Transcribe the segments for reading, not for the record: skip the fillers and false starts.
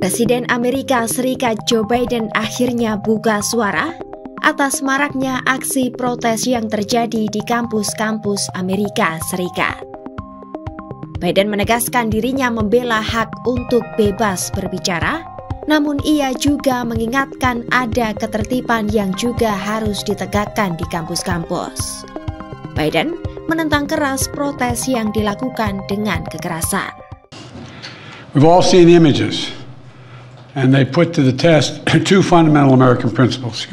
Presiden Amerika Serikat Joe Biden akhirnya buka suara atas maraknya aksi protes yang terjadi di kampus-kampus Amerika Serikat. Biden menegaskan dirinya membela hak untuk bebas berbicara, namun ia juga mengingatkan ada ketertiban yang juga harus ditegakkan di kampus-kampus. Biden menentang keras protes yang dilakukan dengan kekerasan. We've all seen the images, and they put to the test two fundamental American principles.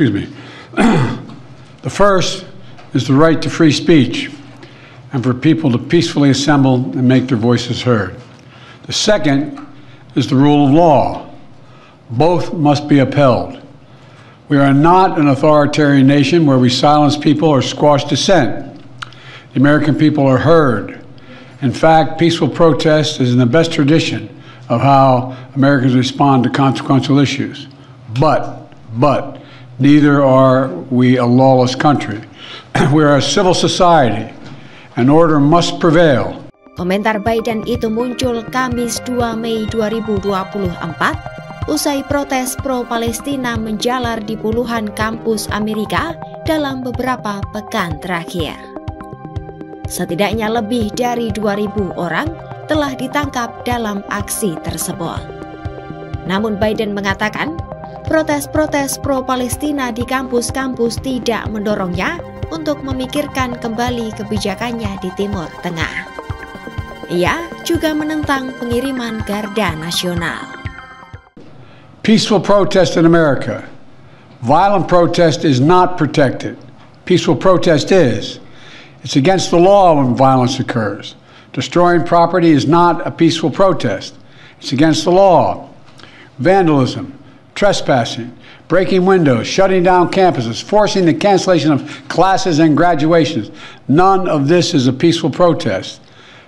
The first is the right to free speech and for people to peacefully assemble and make their voices heard. The second is the rule of law. Both must be upheld. We are not an authoritarian nation where we silence people or squash dissent. The American people are heard. In fact, peaceful protest is in the best tradition of how Americans respond to consequential issues. But neither are we a lawless country. We are a civil society, and order must prevail. Komentar Biden itu muncul Kamis 2 Mei 2024 usai protes pro-Palestina menjalar di puluhan kampus Amerika dalam beberapa pekan terakhir. Setidaknya lebih dari 2.000 orang telah ditangkap dalam aksi tersebut. Namun Biden mengatakan, protes-protes pro-Palestina di kampus-kampus tidak mendorongnya untuk memikirkan kembali kebijakannya di Timur Tengah. Ia juga menentang pengiriman garda nasional. Peaceful protest in America. Violent protest is not protected. Peaceful protest is. It's against the law when violence occurs. Destroying property is not a peaceful protest. It's against the law. Vandalism, trespassing, breaking windows, shutting down campuses, forcing the cancellation of classes and graduations. None of this is a peaceful protest.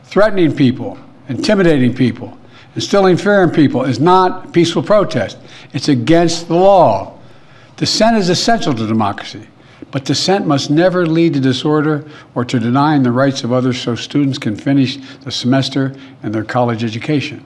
Threatening people, intimidating people, instilling fear in people is not a peaceful protest. It's against the law. Dissent is essential to democracy, but dissent must never lead to disorder or to denying the rights of others so students can finish the semester and their college education.